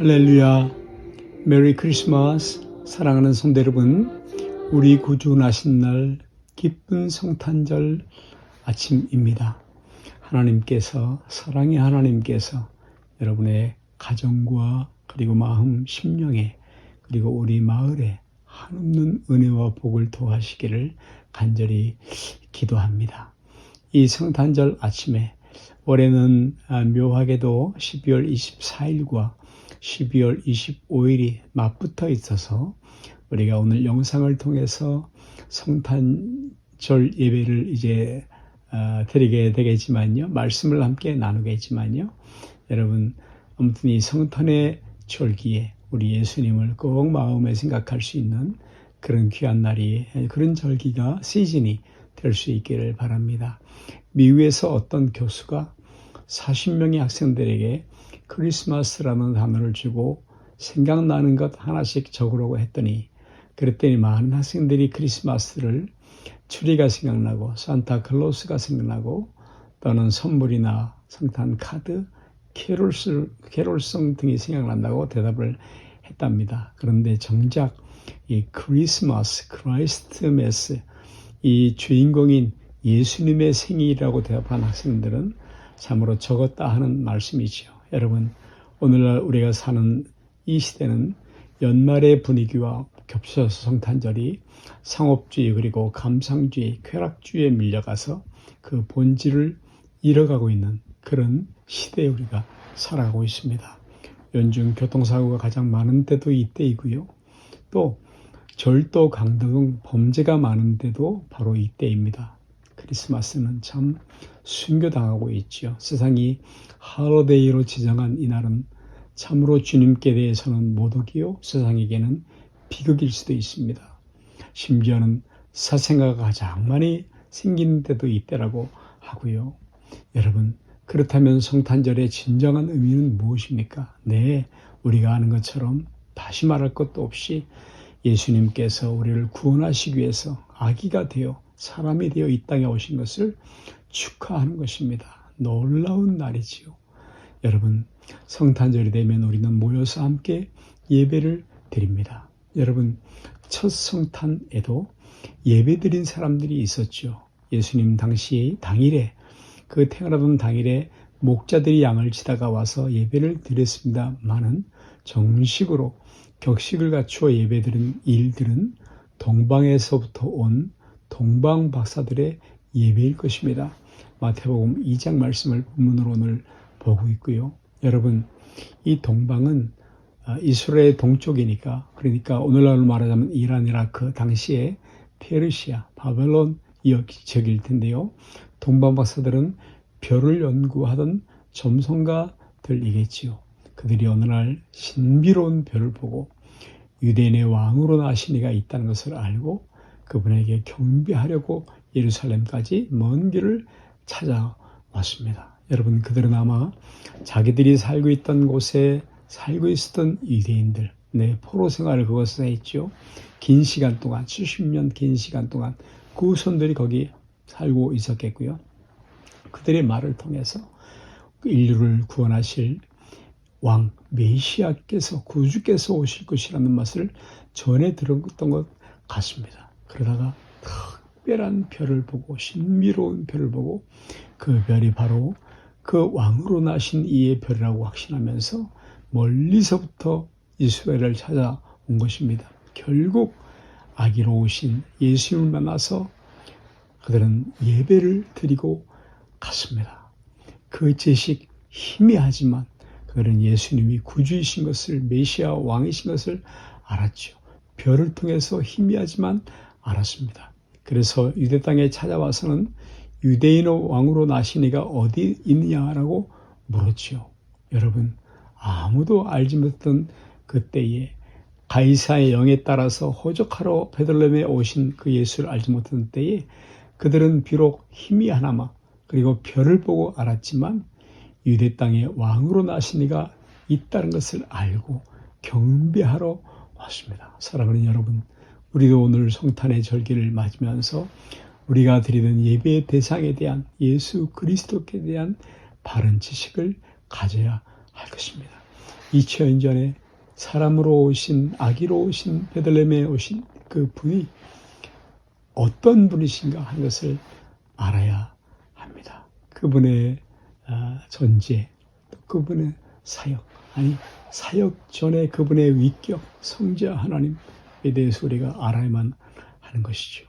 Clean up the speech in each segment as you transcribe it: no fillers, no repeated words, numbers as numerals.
할렐루야, 메리 크리스마스. 사랑하는 성도 여러분, 우리 구주 나신 날 기쁜 성탄절 아침입니다. 하나님께서, 사랑의 하나님께서 여러분의 가정과 그리고 마음, 심령에 그리고 우리 마을에 한없는 은혜와 복을 더하시기를 간절히 기도합니다. 이 성탄절 아침에 올해는 묘하게도 12월 24일과 12월 25일이 맞붙어 있어서 우리가 오늘 영상을 통해서 성탄절 예배를 이제 드리게 되겠지만요, 말씀을 함께 나누겠지만요, 여러분 아무튼 이 성탄의 절기에 우리 예수님을 꼭 마음에 생각할 수 있는 그런 귀한 날이, 그런 절기가 시즌이 될 수 있기를 바랍니다. 미국에서 어떤 교수가 40명의 학생들에게 크리스마스라는 단어를 주고 생각나는 것 하나씩 적으라고 했더니, 그랬더니 많은 학생들이 크리스마스를 추리가 생각나고 산타클로스가 생각나고 또는 선물이나 성탄 카드, 캐롤송 등이 생각난다고 대답을 했답니다. 그런데 정작 이 크리스마스, 크라이스트 메스, 이 주인공인 예수님의 생일이라고 대답한 학생들은 참으로 적었다 하는 말씀이죠. 여러분, 오늘날 우리가 사는 이 시대는 연말의 분위기와 겹쳐서 성탄절이 상업주의 그리고 감상주의, 쾌락주의에 밀려가서 그 본질을 잃어가고 있는 그런 시대에 우리가 살아가고 있습니다. 연중 교통사고가 가장 많은 때도 이때이고요. 또 절도, 강도 등 범죄가 많은 때도 바로 이때입니다. 크리스마스는 참 순교당하고 있죠. 세상이 할로데이로 지정한 이날은 참으로 주님께 대해서는 모독이요, 세상에게는 비극일 수도 있습니다. 심지어는 사생아가 가장 많이 생기는 때도 이때라고 하고요. 여러분, 그렇다면 성탄절의 진정한 의미는 무엇입니까? 네, 우리가 아는 것처럼 다시 말할 것도 없이 예수님께서 우리를 구원하시기 위해서 아기가 되어 사람이 되어 이 땅에 오신 것을 축하하는 것입니다. 놀라운 날이지요. 여러분, 성탄절이 되면 우리는 모여서 함께 예배를 드립니다. 여러분, 첫 성탄에도 예배 드린 사람들이 있었죠. 예수님 당일에, 그 태어나던 당일에 목자들이 양을 치다가 와서 예배를 드렸습니다마는 정식으로 격식을 갖추어 예배드린 일들은 동방에서부터 온 동방 박사들의 예배일 것입니다. 마태복음 2장 말씀을 본문으로 오늘 보고 있고요. 여러분, 이 동방은 이스라엘 동쪽이니까, 그러니까 오늘날로 말하자면 이란, 이라크, 당시에 페르시아, 바벨론 지역일 텐데요. 동방 박사들은 별을 연구하던 점성가들이겠지요. 그들이 어느 날 신비로운 별을 보고 유대인의 왕으로 나신 이가 있다는 것을 알고 그분에게 경배하려고 예루살렘까지 먼 길을 찾아왔습니다. 여러분, 그들은 아마 자기들이 살고 있던 곳에 살고 있었던 유대인들, 포로 생활을 그곳에서 했죠. 긴 시간 동안, 70년 긴 시간 동안 그 후손들이 거기 살고 있었겠고요. 그들의 말을 통해서 인류를 구원하실 왕 메시아께서, 구주께서 오실 것이라는 것을 전해 들었던 것 같습니다. 그러다가 특별한 별을 보고, 신비로운 별을 보고, 그 별이 바로 그 왕으로 나신 이의 별이라고 확신하면서 멀리서부터 이스라엘을 찾아온 것입니다. 결국 아기로 오신 예수님을 만나서 그들은 예배를 드리고 갔습니다. 그 제식 희미하지만 그들은 예수님이 구주이신 것을, 메시아 왕이신 것을 알았죠. 별을 통해서 희미하지만 알았습니다. 그래서 유대 땅에 찾아와서는 유대인의 왕으로 나신 이가 어디 있느냐라고 물었죠. 여러분, 아무도 알지 못했던 그때에 가이사의 영에 따라서 호적하러 베들레헴에 오신 그 예수를 알지 못했던 때에 그들은 비록 희미하나마 그리고 별을 보고 알았지만 유대 땅에 왕으로 나신 이가 있다는 것을 알고 경배하러 왔습니다. 사랑하는 여러분, 우리도 오늘 성탄의 절기를 맞으면서 우리가 드리는 예배의 대상에 대한 예수 그리스도께 대한 바른 지식을 가져야 할 것입니다. 2000년 전에 사람으로 오신, 아기로 오신, 베들레헴에 오신 그 분이 어떤 분이신가 하는 것을 알아야 합니다. 그분의 존재, 또 그분의 사역, 아니 사역 전에 그분의 위격, 성자 하나님에 대해서 우리가 알아야만 하는 것이죠.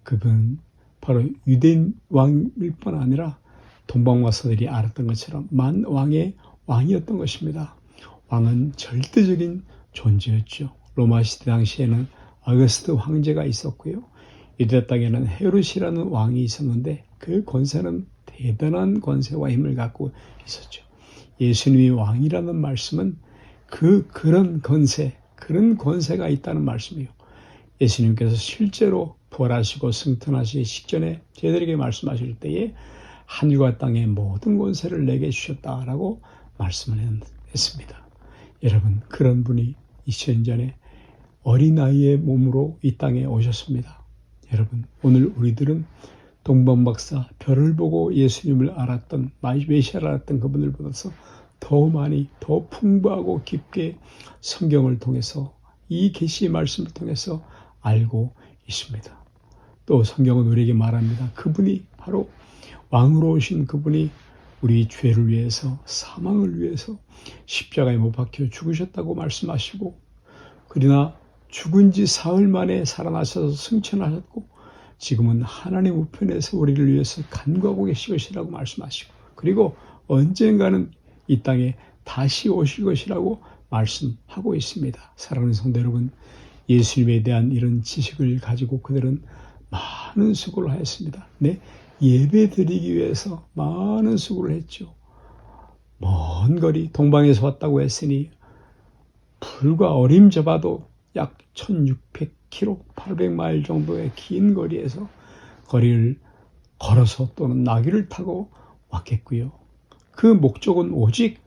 그분 바로 유대인 왕일 뿐 아니라 동방마사들이 알았던 것처럼 만왕의 왕이었던 것입니다. 왕은 절대적인 존재였죠. 로마 시대 당시에는 아우구스트 황제가 있었고요. 유대 땅에는 헤롯이라는 왕이 있었는데 그 권세는 대단한 권세와 힘을 갖고 있었죠. 예수님이 왕이라는 말씀은 그런 권세가 있다는 말씀이에요. 예수님께서 실제로 부활하시고 승천하시기 직전에 저희들에게 말씀하실 때에 하늘과 땅의 모든 권세를 내게 주셨다라고 말씀을 했습니다. 여러분, 그런 분이 2000년 전에 어린아이의 몸으로 이 땅에 오셨습니다. 여러분, 오늘 우리들은 동방박사 별을 보고 예수님을 알았던, 메시아를 알았던 그분들보다서 더 많이, 더 풍부하고 깊게 성경을 통해서 이 계시의 말씀을 통해서 알고 있습니다. 또 성경은 우리에게 말합니다. 그분이 바로 왕으로 오신 그분이 우리 죄를 위해서, 사망을 위해서 십자가에 못 박혀 죽으셨다고 말씀하시고, 그러나 죽은 지 사흘 만에 살아나셔서 승천하셨고 지금은 하나님 우편에서 우리를 위해서 간구하고 계실 것이라고 말씀하시고, 그리고 언젠가는 이 땅에 다시 오실 것이라고 말씀하고 있습니다. 사랑하는 성도 여러분, 예수님에 대한 이런 지식을 가지고 그들은 많은 수고를 하였습니다. 예배 드리기 위해서 많은 수고를 했죠. 먼 거리 동방에서 왔다고 했으니 불과 어림잡아도 약 1600km, 800마일 정도의 긴 거리에서 거리를 걸어서 또는 나귀를 타고 왔겠고요. 그 목적은 오직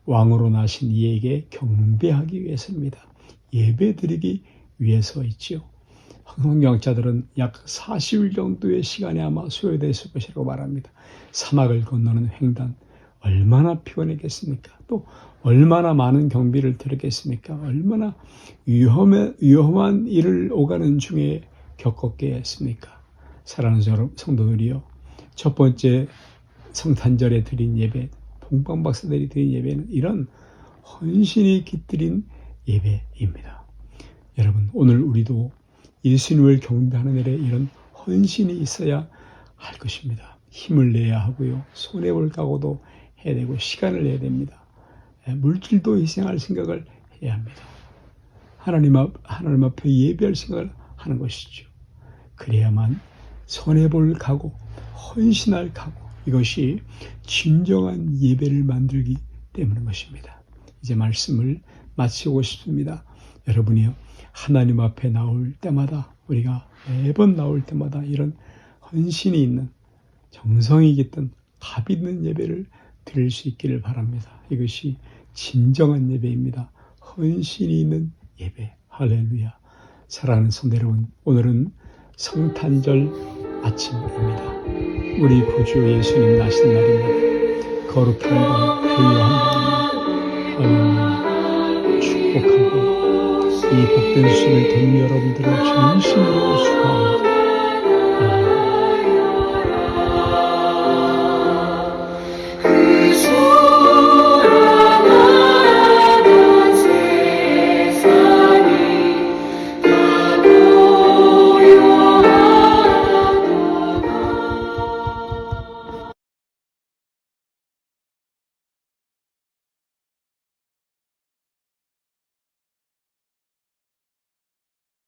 왕으로 나신 이에게 경배하기 위해서입니다. 예배 드리기 위해서 있지요. 성경학자들은 약 40일 정도의 시간이 아마 소요됐을 것이라고 말합니다. 사막을 건너는 횡단, 얼마나 피곤했겠습니까? 또 얼마나 많은 경비를 들였겠습니까? 얼마나 위험한 일을 오가는 중에 겪었겠습니까? 사랑하는 성도들이요, 첫 번째 성탄절에 드린 예배, 동방박사들이 드린 예배는 이런 헌신이 깃들인 예배입니다. 여러분, 오늘 우리도 예수님을 경배하는 일에 이런 헌신이 있어야 할 것입니다. 힘을 내야 하고요, 손해볼 각오도 해야 되고 시간을 내야 됩니다. 물질도 희생할 생각을 해야 합니다. 하나님 앞에 예배할 생각을 하는 것이죠. 그래야만 손해볼 각오, 헌신할 각오, 이것이 진정한 예배를 만들기 때문인 것입니다. 이제 말씀을 마치고 싶습니다. 여러분이요, 하나님 앞에 나올 때마다, 우리가 매번 나올 때마다 이런 헌신이 있는, 정성이 깃든 값 있는 예배를 드릴 수 있기를 바랍니다. 이것이 진정한 예배입니다. 헌신이 있는 예배. 할렐루야. 사랑하는 성도 여러분, 오늘은 성탄절 아침입니다. 우리 구주 예수님 나신 날입니다. 거룩한 날, 교유한 날입니다. 축복하고 이 복된 수를 듣는 여러분들을 진심으로 축하합니다.